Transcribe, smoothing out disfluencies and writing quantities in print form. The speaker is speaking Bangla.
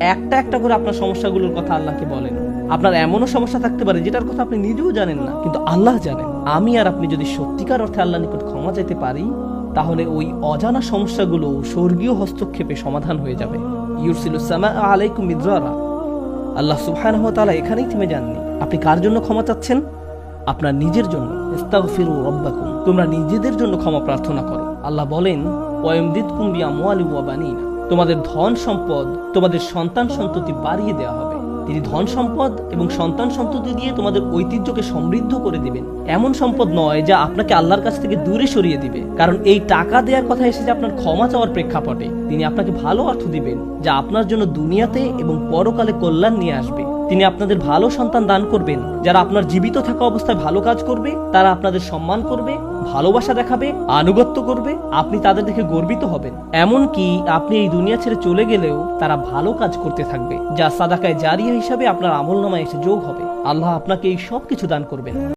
একটা একটা করে আপনার সমস্যাগুলোর কথা আল্লাহকে বলেন। আপনার এমনও সমস্যা থাকতে পারে যেটার কথা আপনি নিজেও জানেন না, কিন্তু আল্লাহ জানেন। আমি আর আপনি যদি সত্যিকার অর্থে আল্লাহর নিকট ক্ষমা চাইতে পারি, তাহলে ওই অজানা সমস্যাগুলো স্বর্গীয় হস্তক্ষেপে সমাধান হয়ে যাবে। ইউরসিলুস সামা আলাইকুম মিদরারা। আল্লাহ সুবহানাহু ওয়া তাআলা এখানেই থেমে যাননি। আপনি কার জন্য ক্ষমা চাচ্ছেন? আপনার নিজের জন্য। ইস্তাগফিরু রাব্বাকুম। তোমরা নিজেদের জন্য ক্ষমা প্রার্থনা করো। আল্লাহ বলেন, ওয়ায়ুমদিদকুম বিআমওয়ালিন ওয়া বানিনা। তোমাদের ধন সম্পদ, তোমাদের সন্তান সন্ততি বাড়িয়ে দেওয়া হবে। তিনি ধন সম্পদ এবং সন্তান সন্ততি দিয়ে তোমাদের ঐতিহ্যকে সমৃদ্ধ করে দিবেন। এমন সম্পদ নয় যা আপনাকে আল্লাহর কাছ থেকে দূরে সরিয়ে দিবে, কারণ এই টাকা দেওয়ার কথা এসেছে আপনার ক্ষমা চাওয়ার প্রেক্ষাপটে। তিনি আপনাকে ভালো অর্থ দিবেন যা আপনার জন্য দুনিয়াতে এবং পরকালে কল্যাণ নিয়ে আসবে। তিনি আপনাদের ভালো সন্তান দান করবেন যারা আপনার জীবিত থাকা অবস্থায় ভালো কাজ করবে, তারা আপনাদের সম্মান করবে, ভালোবাসা দেখাবে, আনুগত্য করবে, আপনি তাদের দেখে গর্বিত হবেন। এমনকি আপনি এই দুনিয়া ছেড়ে চলে গেলেও তারা ভালো কাজ করতে থাকবে, যা সাদাকায়ে জারিয়া হিসাবে আপনার আমলনামায় এসে যোগ হবে। আল্লাহ আপনাকে এই সব কিছু দান করবেন।